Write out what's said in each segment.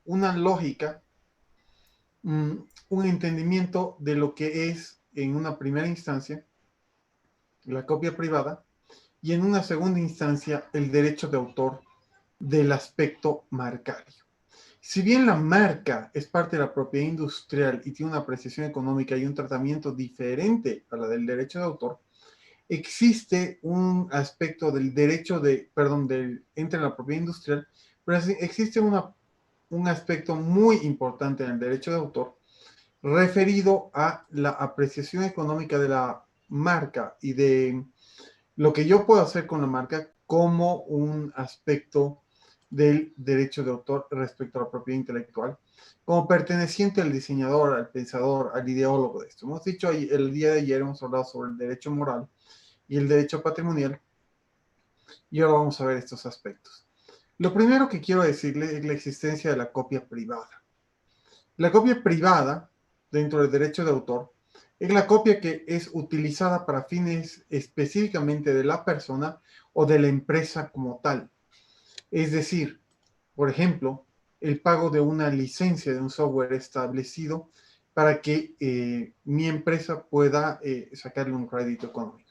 una lógica, un entendimiento de lo que es en una primera instancia la copia privada y en una segunda instancia el derecho de autor del aspecto marcario. Si bien la marca es parte de la propiedad industrial y tiene una apreciación económica y un tratamiento diferente a la del derecho de autor, existe un aspecto del derecho de, perdón, entre la propiedad industrial, pero existe un aspecto muy importante en el derecho de autor referido a la apreciación económica de la marca y de lo que yo puedo hacer con la marca como un aspecto del derecho de autor respecto a la propiedad intelectual, como perteneciente al diseñador, al pensador, al ideólogo de esto. Hemos dicho el día de ayer, hemos hablado sobre el derecho moral y el derecho patrimonial, y ahora vamos a ver estos aspectos. Lo primero que quiero decirle es la existencia de la copia privada. La copia privada, dentro del derecho de autor, es la copia que es utilizada para fines específicamente de la persona o de la empresa como tal. Es decir, por ejemplo, el pago de una licencia de un software establecido para que mi empresa pueda sacarle un crédito económico.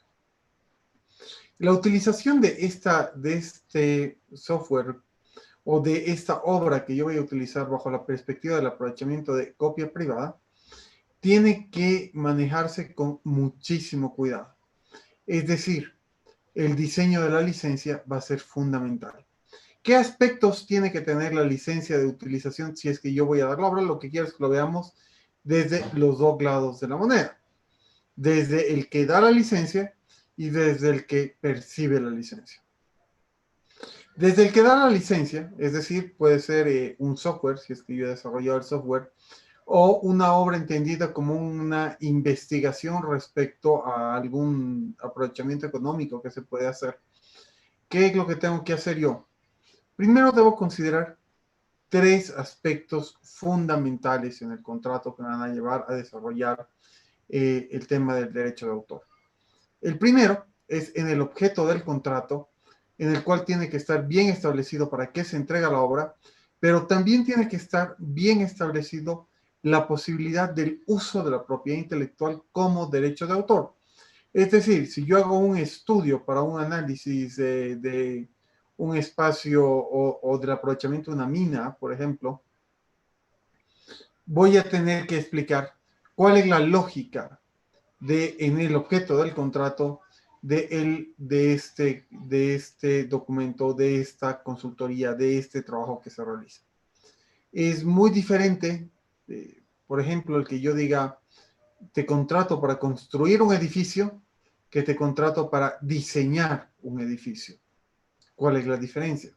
La utilización de este software o de esta obra que yo voy a utilizar bajo la perspectiva del aprovechamiento de copia privada tiene que manejarse con muchísimo cuidado. Es decir, el diseño de la licencia va a ser fundamental. ¿Qué aspectos tiene que tener la licencia de utilización si es que yo voy a dar la obra? Lo que quiero es que lo veamos desde los dos lados de la moneda. Desde el que da la licencia y desde el que percibe la licencia. Desde el que da la licencia, es decir, puede ser un software, si es que yo he desarrollado el software, o una obra entendida como una investigación respecto a algún aprovechamiento económico que se puede hacer. ¿Qué es lo que tengo que hacer yo? Primero debo considerar tres aspectos fundamentales en el contrato que me van a llevar a desarrollar el tema del derecho de autor. El primero es en el objeto del contrato, en el cual tiene que estar bien establecido para qué se entrega la obra, pero también tiene que estar bien establecido la posibilidad del uso de la propiedad intelectual como derecho de autor. Es decir, si yo hago un estudio para un análisis de un espacio o del aprovechamiento de una mina, por ejemplo, voy a tener que explicar cuál es la lógica en el objeto del contrato de este documento, de esta consultoría, de este trabajo que se realiza. Es muy diferente, por ejemplo, el que yo diga, te contrato para construir un edificio, que te contrato para diseñar un edificio. ¿Cuál es la diferencia?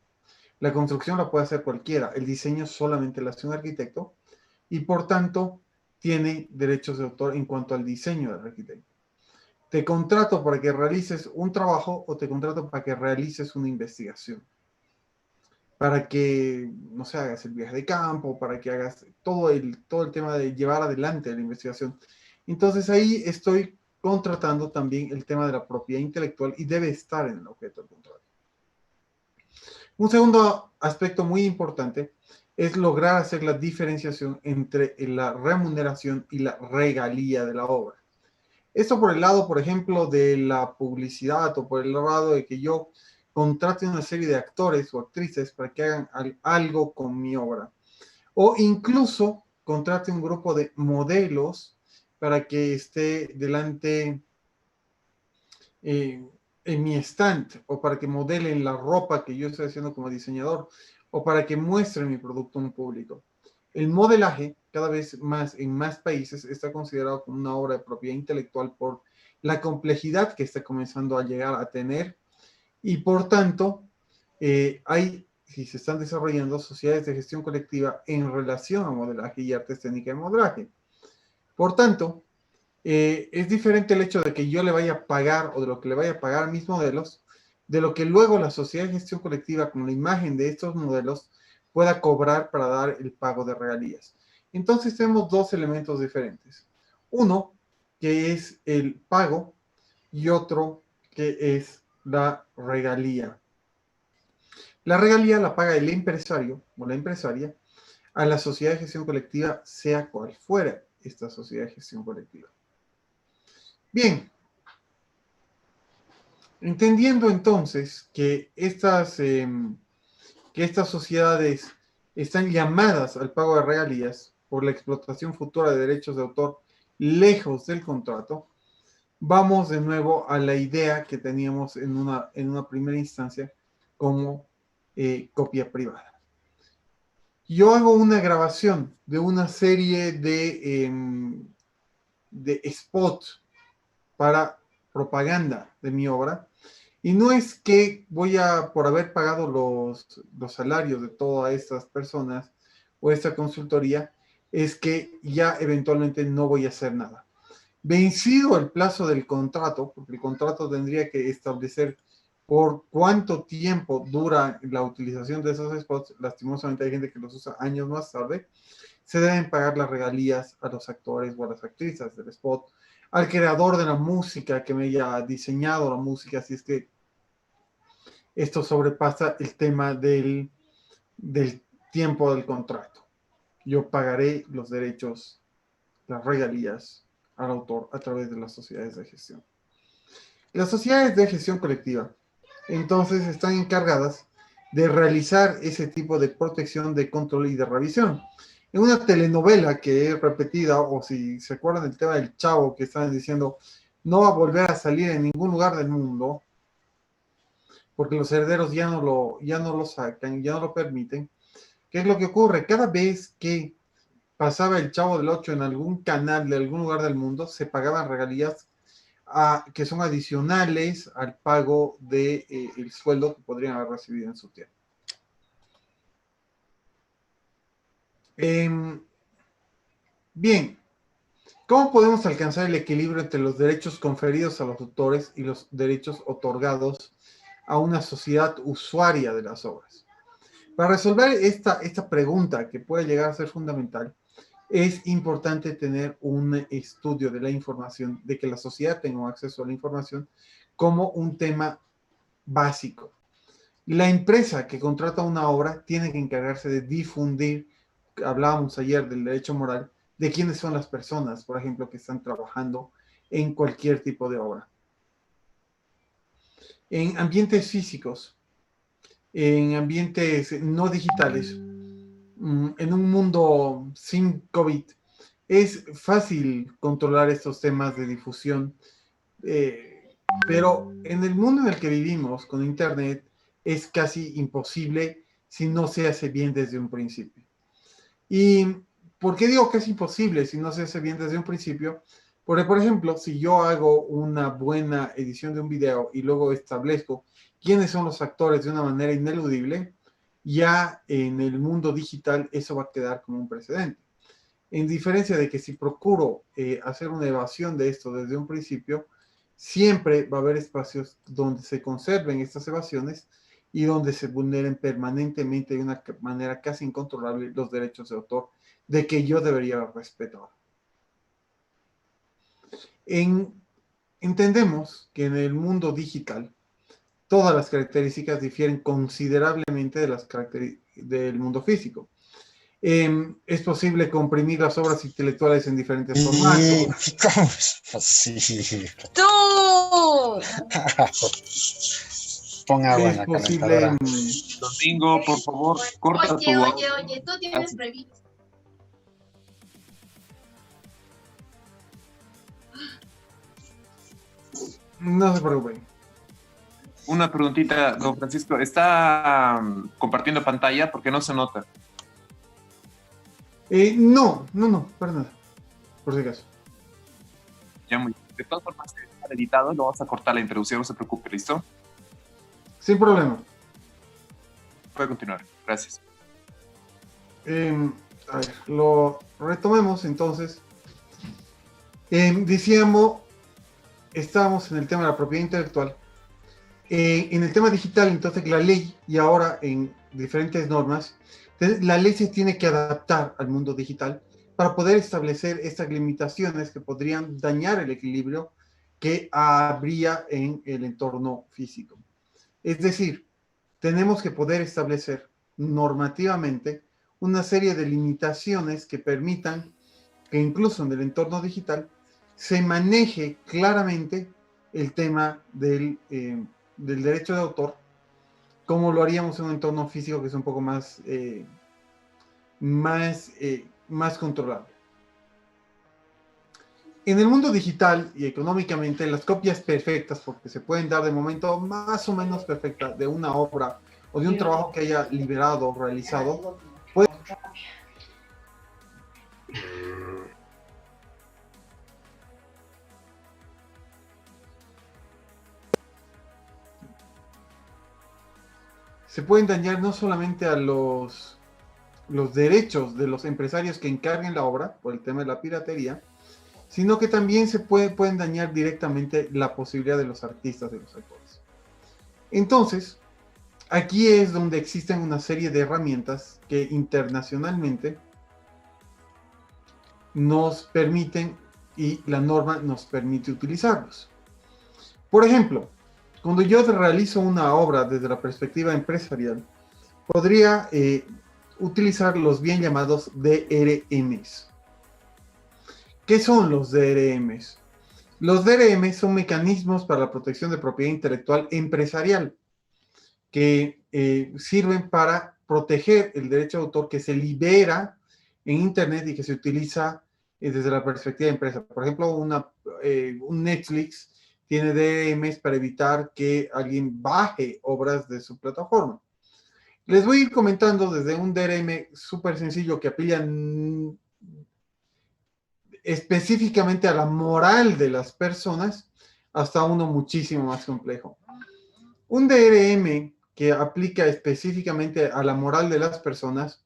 La construcción la puede hacer cualquiera, el diseño solamente lo hace un arquitecto y por tanto tiene derechos de autor en cuanto al diseño del arquitecto. Te contrato para que realices un trabajo o te contrato para que realices una investigación. Para que, no sé, hagas el viaje de campo, para que hagas todo el tema de llevar adelante la investigación. Entonces ahí estoy contratando también el tema de la propiedad intelectual y debe estar en el objeto del contrato. Un segundo aspecto muy importante es lograr hacer la diferenciación entre la remuneración y la regalía de la obra. Esto por el lado, por ejemplo, de la publicidad o por el lado de que yo contrate una serie de actores o actrices para que hagan algo con mi obra. O incluso contrate un grupo de modelos para que esté delante eh, en mi stand o para que modelen la ropa que yo estoy haciendo como diseñador o para que muestren mi producto a un público. El modelaje, cada vez más en más países, está considerado como una obra de propiedad intelectual por la complejidad que está comenzando a llegar a tener y por tanto si se están desarrollando sociedades de gestión colectiva en relación a modelaje y artes técnicas de modelaje. Por tanto, es diferente el hecho de que yo le vaya a pagar o de lo que le vaya a pagar a mis modelos, de lo que luego la sociedad de gestión colectiva con la imagen de estos modelos pueda cobrar para dar el pago de regalías. Entonces tenemos dos elementos diferentes. Uno, que es el pago, y otro, que es la regalía. La regalía la paga el empresario o la empresaria a la sociedad de gestión colectiva, sea cual fuera esta sociedad de gestión colectiva. Bien, entendiendo entonces que estas sociedades están llamadas al pago de regalías por la explotación futura de derechos de autor lejos del contrato, vamos de nuevo a la idea que teníamos en una primera instancia como copia privada. Yo hago una grabación de una serie de spots para propaganda de mi obra. Y no es que voy a, por haber pagado los salarios de todas estas personas o esta consultoría, es que ya eventualmente no voy a hacer nada. Vencido el plazo del contrato, porque el contrato tendría que establecer por cuánto tiempo dura la utilización de esos spots, lastimosamente hay gente que los usa años más tarde, se deben pagar las regalías a los actores o a las actrices del spot, al creador de la música que me haya diseñado la música, si es que esto sobrepasa el tema del tiempo del contrato. Yo pagaré los derechos, las regalías al autor a través de las sociedades de gestión. Las sociedades de gestión colectiva, entonces, están encargadas de realizar ese tipo de protección, de control y de revisión. En una telenovela que es repetida, o si se acuerdan del tema del Chavo, que estaban diciendo, no va a volver a salir en ningún lugar del mundo, porque los herederos ya no lo sacan, ya no lo permiten. ¿Qué es lo que ocurre? Cada vez que pasaba el Chavo del Ocho en algún canal de algún lugar del mundo, se pagaban regalías que son adicionales al pago del el sueldo que podrían haber recibido en su tiempo. Bien, ¿cómo podemos alcanzar el equilibrio entre los derechos conferidos a los autores y los derechos otorgados a una sociedad usuaria de las obras? Para resolver esta pregunta, que puede llegar a ser fundamental, es importante tener un estudio de la información, de que la sociedad tenga acceso a la información como un tema básico. La empresa que contrata una obra tiene que encargarse de difundir, hablábamos ayer del derecho moral, de quiénes son las personas, por ejemplo, que están trabajando en cualquier tipo de obra. En ambientes físicos, en ambientes no digitales, en un mundo sin COVID, es fácil controlar estos temas de difusión, pero en el mundo en el que vivimos con Internet es casi imposible si no se hace bien desde un principio. ¿Y por qué digo que es imposible si no se hace bien desde un principio? Porque, por ejemplo, si yo hago una buena edición de un video y luego establezco quiénes son los actores de una manera ineludible, ya en el mundo digital eso va a quedar como un precedente. En diferencia de que si procuro hacer una evasión de esto desde un principio, siempre va a haber espacios donde se conserven estas evasiones y donde se vulneren permanentemente de una manera casi incontrolable los derechos de autor de que yo debería respetar. Entendemos que en el mundo digital todas las características difieren considerablemente de las características del mundo físico. Es posible comprimir las obras intelectuales en diferentes formatos. ¿Cómo es posible? ¡Tú! Pon agua en Es la posible. calentadora. Domingo, por favor, corta tu voz. Oye, tú tienes previsto. No se preocupen. Una preguntita, don Francisco. ¿Está compartiendo pantalla? Porque no se nota. No, para nada. Por si acaso. Ya muy. De todas formas, está editado, lo vas a cortar la introducción, no se preocupe, ¿listo? Sin problema. Puede continuar, gracias. A ver, lo retomemos entonces. Decíamos, estábamos en el tema de la propiedad intelectual. En el tema digital, entonces, la ley, y ahora en diferentes normas, la ley se tiene que adaptar al mundo digital para poder establecer estas limitaciones que podrían dañar el equilibrio que habría en el entorno físico. Es decir, tenemos que poder establecer normativamente una serie de limitaciones que permitan que incluso en el entorno digital se maneje claramente el tema del derecho de autor, como lo haríamos en un entorno físico que es un poco más controlable. En el mundo digital y económicamente, las copias perfectas, porque se pueden dar de momento más o menos perfecta de una obra o de un trabajo que haya liberado o realizado, se pueden dañar no solamente a los derechos de los empresarios que encarguen la obra por el tema de la piratería, sino que también pueden dañar directamente la posibilidad de los artistas, de los actores. Entonces, aquí es donde existen una serie de herramientas que internacionalmente nos permiten y la norma nos permite utilizarlos. Por ejemplo, cuando yo realizo una obra desde la perspectiva empresarial, podría utilizar los bien llamados DRMs. ¿Qué son los DRMs? Los DRMs son mecanismos para la protección de propiedad intelectual empresarial que sirven para proteger el derecho de autor que se libera en Internet y que se utiliza desde la perspectiva de empresa. Por ejemplo, un Netflix tiene DRMs para evitar que alguien baje obras de su plataforma. Les voy a ir comentando desde un DRM súper sencillo que apela específicamente a la moral de las personas hasta uno muchísimo más complejo. Un DRM que aplica específicamente a la moral de las personas,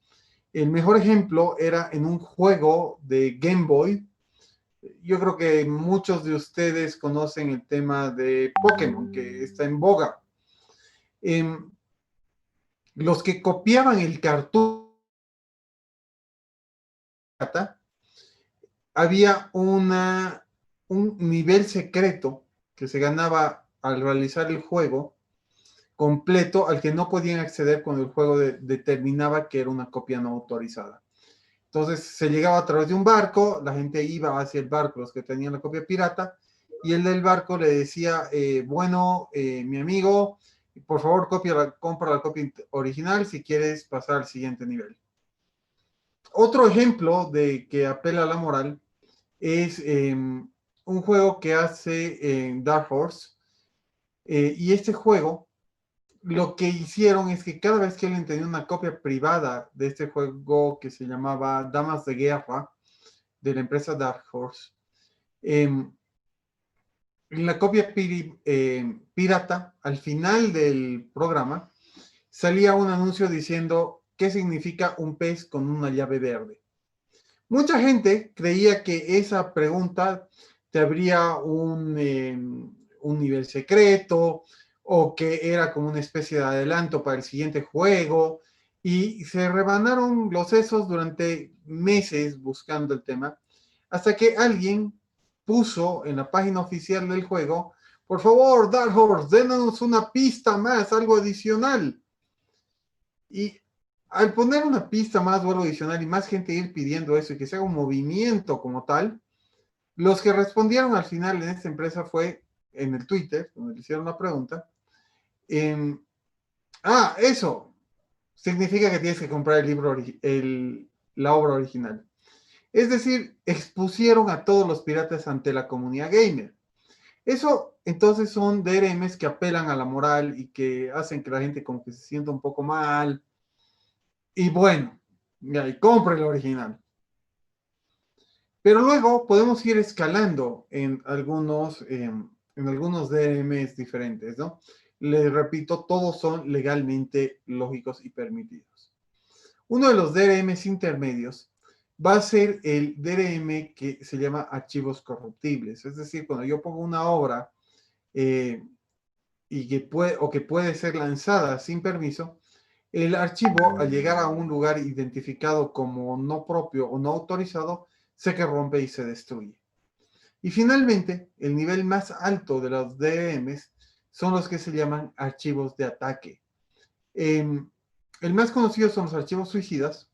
el mejor ejemplo era en un juego de Game Boy. Yo creo que muchos de ustedes conocen el tema de Pokémon, que está en boga. Los que copiaban el cartucho, había un nivel secreto que se ganaba al realizar el juego completo al que no podían acceder cuando el juego determinaba que era una copia no autorizada. Entonces se llegaba a través de un barco, la gente iba hacia el barco, los que tenían la copia pirata, y el del barco le decía, mi amigo, por favor compra la copia original si quieres pasar al siguiente nivel. Otro ejemplo de que apela a la moral es un juego que hace Dark Horse, y este juego lo que hicieron es que cada vez que alguien tenía una copia privada de este juego que se llamaba Damas de Guerra, de la empresa Dark Horse, en la copia pirata, al final del programa, salía un anuncio diciendo qué significa un pez con una llave verde. Mucha gente creía que esa pregunta te abría un nivel secreto, o que era como una especie de adelanto para el siguiente juego, y se rebanaron los sesos durante meses buscando el tema, hasta que alguien puso en la página oficial del juego, por favor, Dark Horse, denos una pista más, algo adicional. Y al poner una pista más o algo adicional y más gente ir pidiendo eso y que se haga un movimiento como tal, los que respondieron al final en esta empresa fue en el Twitter, donde le hicieron la pregunta, eso significa que tienes que comprar el libro, la obra original. Es decir, expusieron a todos los piratas ante la comunidad gamer. Eso entonces son DRMs que apelan a la moral y que hacen que la gente como que se sienta un poco mal. Y bueno, y compre el original. Pero luego podemos ir escalando en algunos DRMs diferentes, ¿no? Les repito, todos son legalmente lógicos y permitidos. Uno de los DRMs intermedios va a ser el DRM que se llama archivos corruptibles. Es decir, cuando yo pongo una obra y que puede ser lanzada sin permiso, el archivo, al llegar a un lugar identificado como no propio o no autorizado, se corrompe y se destruye. Y finalmente, el nivel más alto de los DRMs son los que se llaman archivos de ataque. El más conocido son los archivos suicidas,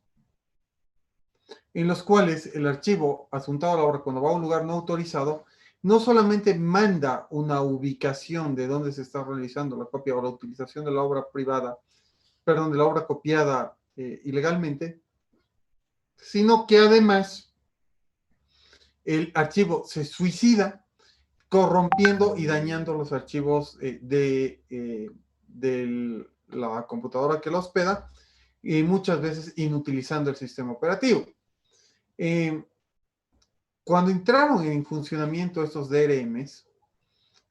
en los cuales el archivo adjuntado a la obra cuando va a un lugar no autorizado, no solamente manda una ubicación de dónde se está realizando la copia o la utilización de la obra privada, perdón, de la obra copiada ilegalmente, sino que además el archivo se suicida corrompiendo y dañando los archivos de la computadora que lo hospeda y muchas veces inutilizando el sistema operativo. Cuando entraron en funcionamiento estos DRMs,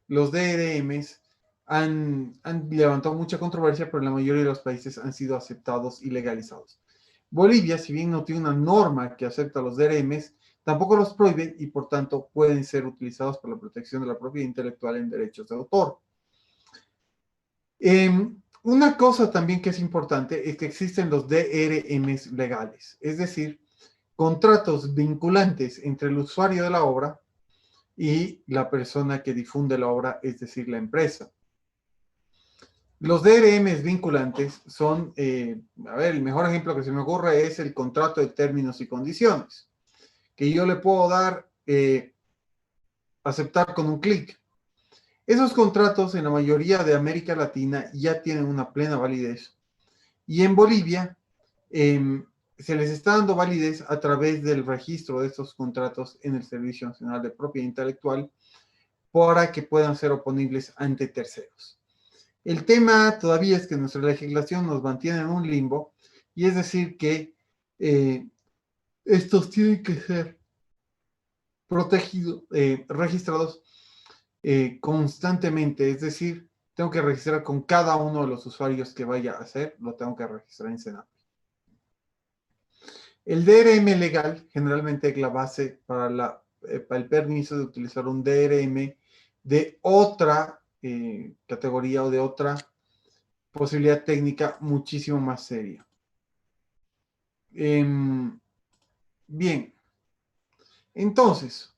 los DRMs han levantado mucha controversia, pero en la mayoría de los países han sido aceptados y legalizados. Bolivia, si bien no tiene una norma que acepta los DRMs, tampoco los prohíbe y por tanto pueden ser utilizados para la protección de la propiedad intelectual en derechos de autor. Una cosa también que es importante es que existen los DRMs legales, es decir, contratos vinculantes entre el usuario de la obra y la persona que difunde la obra, es decir, la empresa. Los DRMs vinculantes son, a ver, el mejor ejemplo que se me ocurre es el contrato de términos y condiciones, que yo le puedo dar, aceptar con un clic. Esos contratos en la mayoría de América Latina ya tienen una plena validez. Y en Bolivia se les está dando validez a través del registro de estos contratos en el Servicio Nacional de Propiedad Intelectual para que puedan ser oponibles ante terceros. El tema todavía es que nuestra legislación nos mantiene en un limbo, y es decir que estos tienen que ser protegidos, registrados constantemente, es decir, tengo que registrar con cada uno de los usuarios que vaya a hacer, lo tengo que registrar en Senapi. El DRM legal generalmente es la base para el permiso de utilizar un DRM de otra categoría o de otra posibilidad técnica muchísimo más seria. Bien, entonces,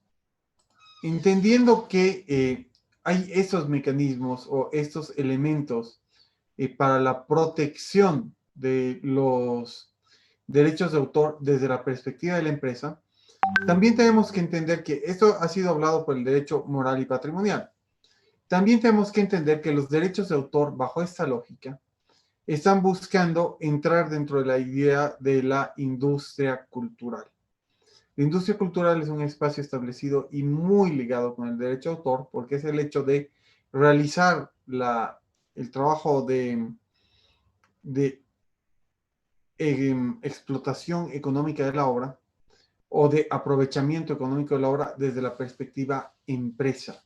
entendiendo que hay estos mecanismos o estos elementos para la protección de los derechos de autor desde la perspectiva de la empresa, también tenemos que entender que esto ha sido hablado por el derecho moral y patrimonial. También tenemos que entender que los derechos de autor, bajo esta lógica, están buscando entrar dentro de la idea de la industria cultural. La industria cultural es un espacio establecido y muy ligado con el derecho de autor, porque es el hecho de realizar el trabajo de explotación económica de la obra o de aprovechamiento económico de la obra desde la perspectiva empresa,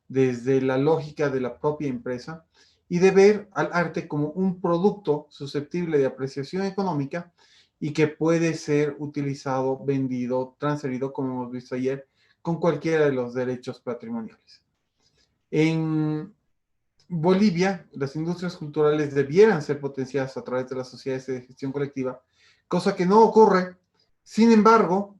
desde la lógica de la propia empresa, y de ver al arte como un producto susceptible de apreciación económica y que puede ser utilizado, vendido, transferido, como hemos visto ayer, con cualquiera de los derechos patrimoniales. En Bolivia, las industrias culturales debieran ser potenciadas a través de las sociedades de gestión colectiva, cosa que no ocurre. Sin embargo,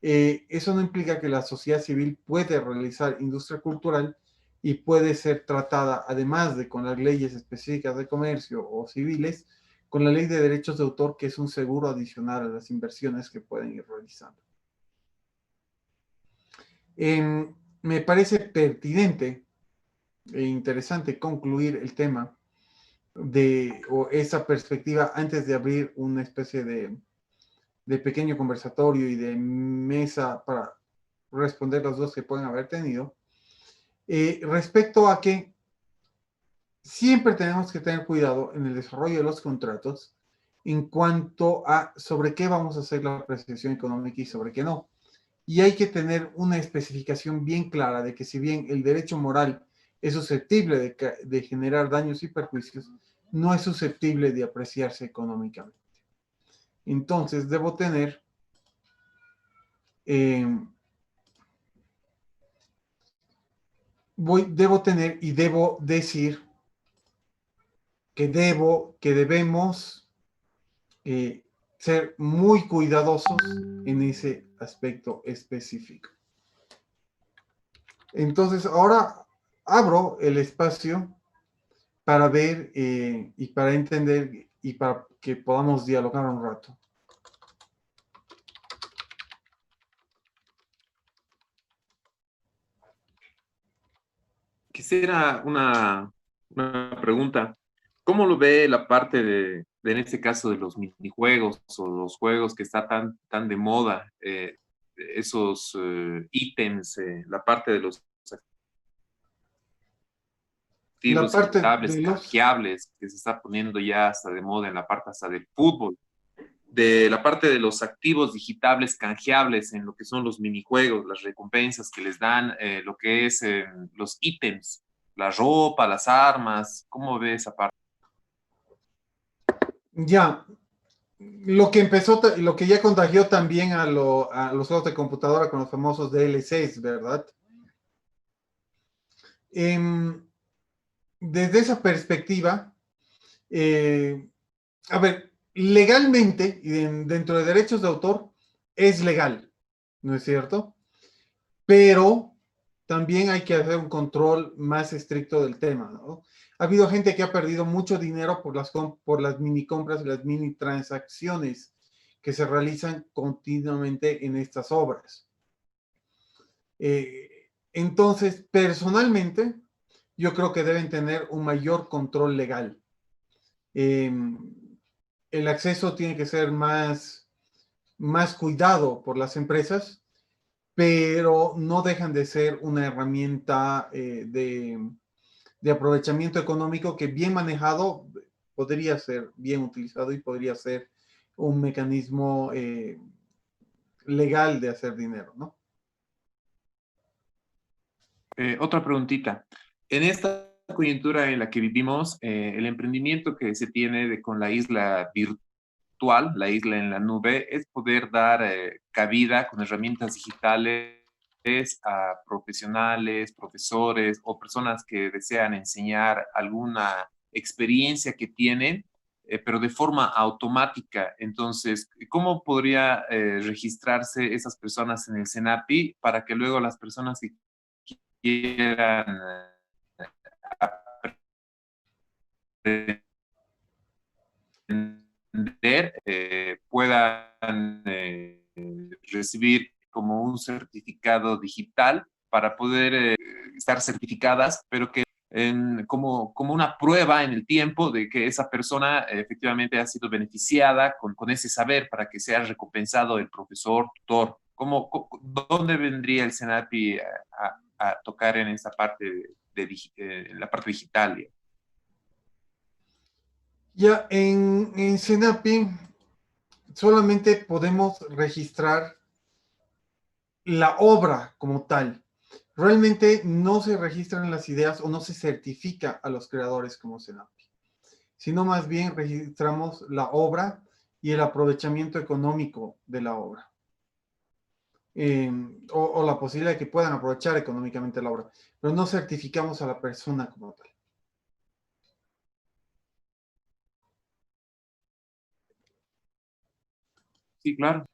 eso no implica que la sociedad civil puede realizar industria cultural y puede ser tratada, además de con las leyes específicas de comercio o civiles, con la ley de derechos de autor, que es un seguro adicional a las inversiones que pueden ir realizando. Me parece pertinente e interesante concluir el tema o esa perspectiva antes de abrir una especie de pequeño conversatorio y de mesa para responder las dudas que pueden haber tenido. Respecto a que siempre tenemos que tener cuidado en el desarrollo de los contratos en cuanto a sobre qué vamos a hacer la apreciación económica y sobre qué no. Y hay que tener una especificación bien clara de que si bien el derecho moral es susceptible de generar daños y perjuicios, no es susceptible de apreciarse económicamente. Entonces, debo tener y debo decir que debemos ser muy cuidadosos en ese aspecto específico. Entonces, ahora abro el espacio para ver y para entender y para que podamos dialogar un rato. Quisiera una pregunta. ¿Cómo lo ve la parte en este caso, de los minijuegos o los juegos que está tan de moda? Esos ítems, la parte de los La activos parte digitables, de los... canjeables, que se está poniendo ya hasta de moda en la parte hasta del fútbol, de la parte de los activos digitables canjeables en lo que son los minijuegos, las recompensas que les dan, lo que es los ítems, la ropa, las armas. ¿Cómo ve esa parte? Ya, lo que empezó, lo que ya contagió también a los juegos de computadora con los famosos DLCs, ¿verdad? Desde esa perspectiva, a ver, legalmente, y dentro de derechos de autor, es legal, ¿no es cierto? Pero también hay que hacer un control más estricto del tema, ¿no? Ha habido gente que ha perdido mucho dinero por las mini compras y las mini transacciones que se realizan continuamente en estas obras. Entonces, personalmente, yo creo que deben tener un mayor control legal. El acceso tiene que ser más cuidado por las empresas, pero no dejan de ser una herramienta de aprovechamiento económico que bien manejado podría ser bien utilizado y podría ser un mecanismo legal de hacer dinero, ¿no? Otra preguntita. En esta coyuntura en la que vivimos, el emprendimiento que se tiene con la isla virtual, la isla en la nube, es poder dar cabida con herramientas digitales a profesionales, profesores o personas que desean enseñar alguna experiencia que tienen, pero de forma automática. Entonces, ¿cómo podría registrarse esas personas en el SENAPI para que luego las personas que quieran aprender puedan recibir como un certificado digital para poder estar certificadas, pero que como una prueba en el tiempo de que esa persona efectivamente ha sido beneficiada con ese saber para que sea recompensado el profesor, tutor? ¿Dónde vendría el SENAPI a tocar en esa parte la parte digital? Ya en Senapi solamente podemos registrar la obra como tal. Realmente no se registran las ideas o no se certifica a los creadores como Senapi, sino más bien registramos la obra y el aprovechamiento económico de la obra. O la posibilidad de que puedan aprovechar económicamente la obra, pero no certificamos a la persona como tal. Sí, claro.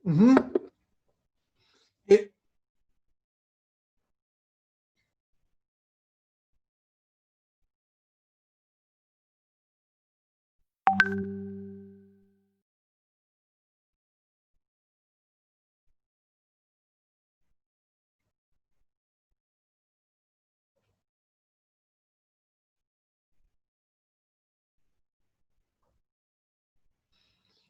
Uh -huh. eh,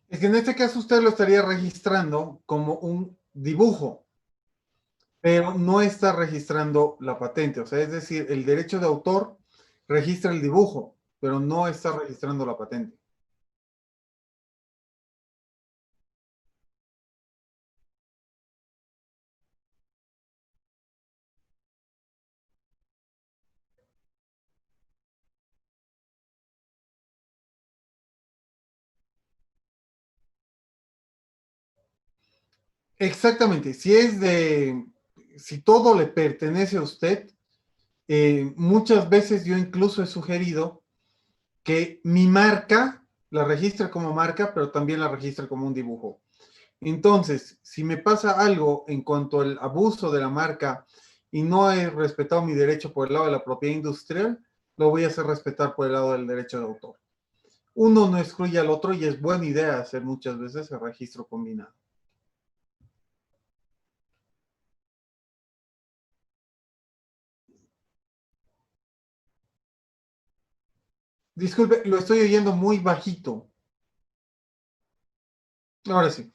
es que en este caso usted lo estaría registrando como un dibujo, pero no está registrando la patente. O sea, es decir, el derecho de autor registra el dibujo, pero no está registrando la patente. Exactamente. Si todo le pertenece a usted, muchas veces yo incluso he sugerido que mi marca la registre como marca, pero también la registre como un dibujo. Entonces, si me pasa algo en cuanto al abuso de la marca y no he respetado mi derecho por el lado de la propiedad industrial, lo voy a hacer respetar por el lado del derecho de autor. Uno no excluye al otro y es buena idea hacer muchas veces el registro combinado. Disculpe, lo estoy oyendo muy bajito. Ahora sí.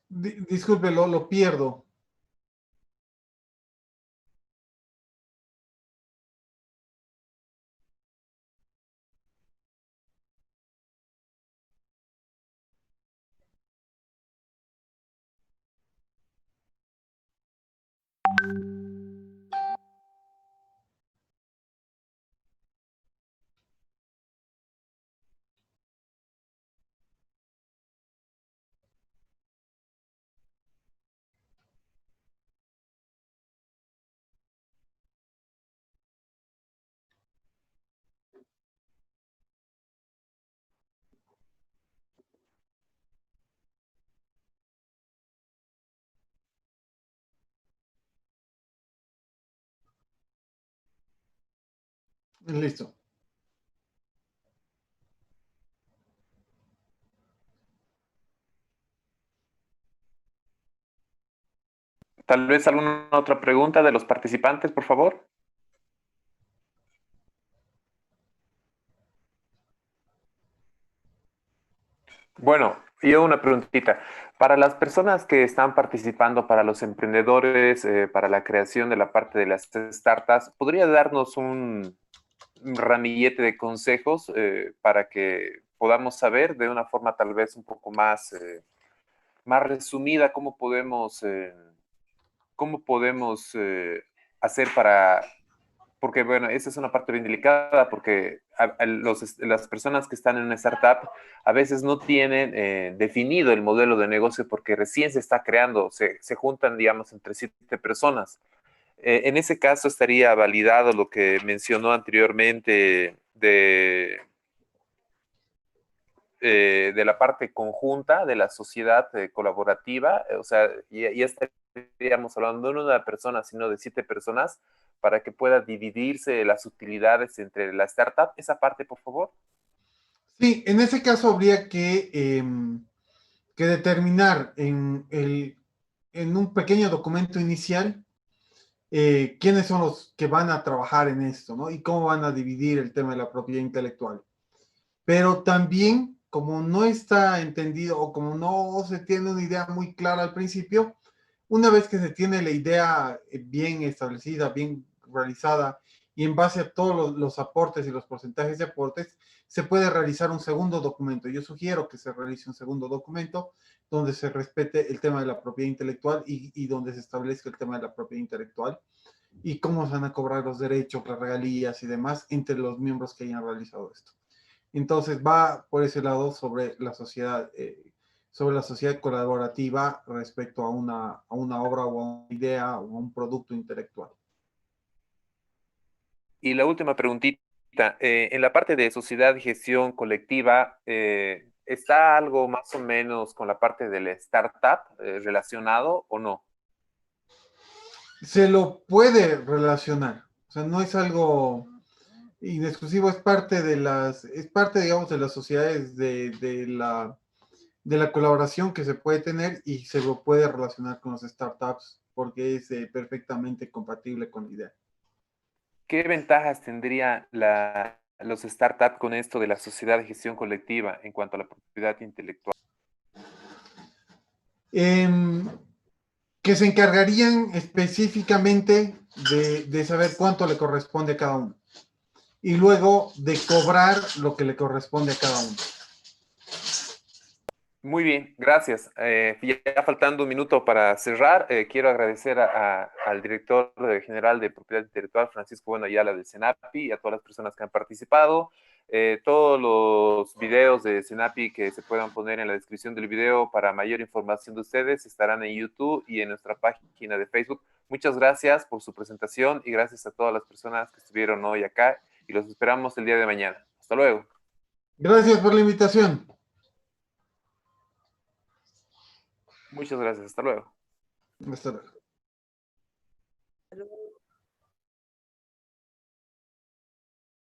Disculpe, lo pierdo. Listo. Tal vez alguna otra pregunta de los participantes, por favor. Bueno, yo una preguntita. Para las personas que están participando, para los emprendedores, para la creación de la parte de las startups, ¿podría darnos un ramillete de consejos para que podamos saber de una forma tal vez un poco más resumida cómo podemos hacer para porque bueno, esa es una parte bien delicada, porque las personas que están en una startup a veces no tienen definido el modelo de negocio porque recién se está creando, se juntan, digamos, entre 7 personas. En ese caso estaría validado lo que mencionó anteriormente de la parte conjunta de la sociedad colaborativa, o sea, ya estaríamos hablando no de una persona, sino de 7 personas, para que pueda dividirse las utilidades entre la startup. Esa parte, por favor. Sí, en ese caso habría que determinar en un pequeño documento inicial quiénes son los que van a trabajar en esto, ¿no? Y cómo van a dividir el tema de la propiedad intelectual. Pero también, como no está entendido o como no se tiene una idea muy clara al principio, una vez que se tiene la idea bien establecida, bien realizada, y en base a todos los aportes y los porcentajes de aportes, se puede realizar un segundo documento. Yo sugiero que se realice un segundo documento donde se respete el tema de la propiedad intelectual y donde se establezca el tema de la propiedad intelectual y cómo se van a cobrar los derechos, las regalías y demás entre los miembros que hayan realizado esto. Entonces va por ese lado sobre la sociedad colaborativa respecto a una obra o a una idea o a un producto intelectual. Y la última preguntita, en la parte de sociedad y gestión colectiva, ¿está algo más o menos con la parte de la startup relacionado o no? Se lo puede relacionar, o sea, no es algo inexclusivo, es parte, digamos, de las sociedades de la colaboración que se puede tener y se lo puede relacionar con las startups porque es perfectamente compatible con la idea. ¿Qué ventajas tendría los startups con esto de la sociedad de gestión colectiva en cuanto a la propiedad intelectual? Que se encargarían específicamente de saber cuánto le corresponde a cada uno y luego de cobrar lo que le corresponde a cada uno. Muy bien, gracias. Ya faltando un minuto para cerrar, quiero agradecer al director general de Propiedad Intelectual, Francisco Bueno Ayala del CENAPI, y a todas las personas que han participado. Todos los videos de CENAPI que se puedan poner en la descripción del video para mayor información de ustedes estarán en YouTube y en nuestra página de Facebook. Muchas gracias por su presentación y gracias a todas las personas que estuvieron hoy acá y los esperamos el día de mañana. Hasta luego. Gracias por la invitación. Muchas gracias. Hasta luego. Hasta luego.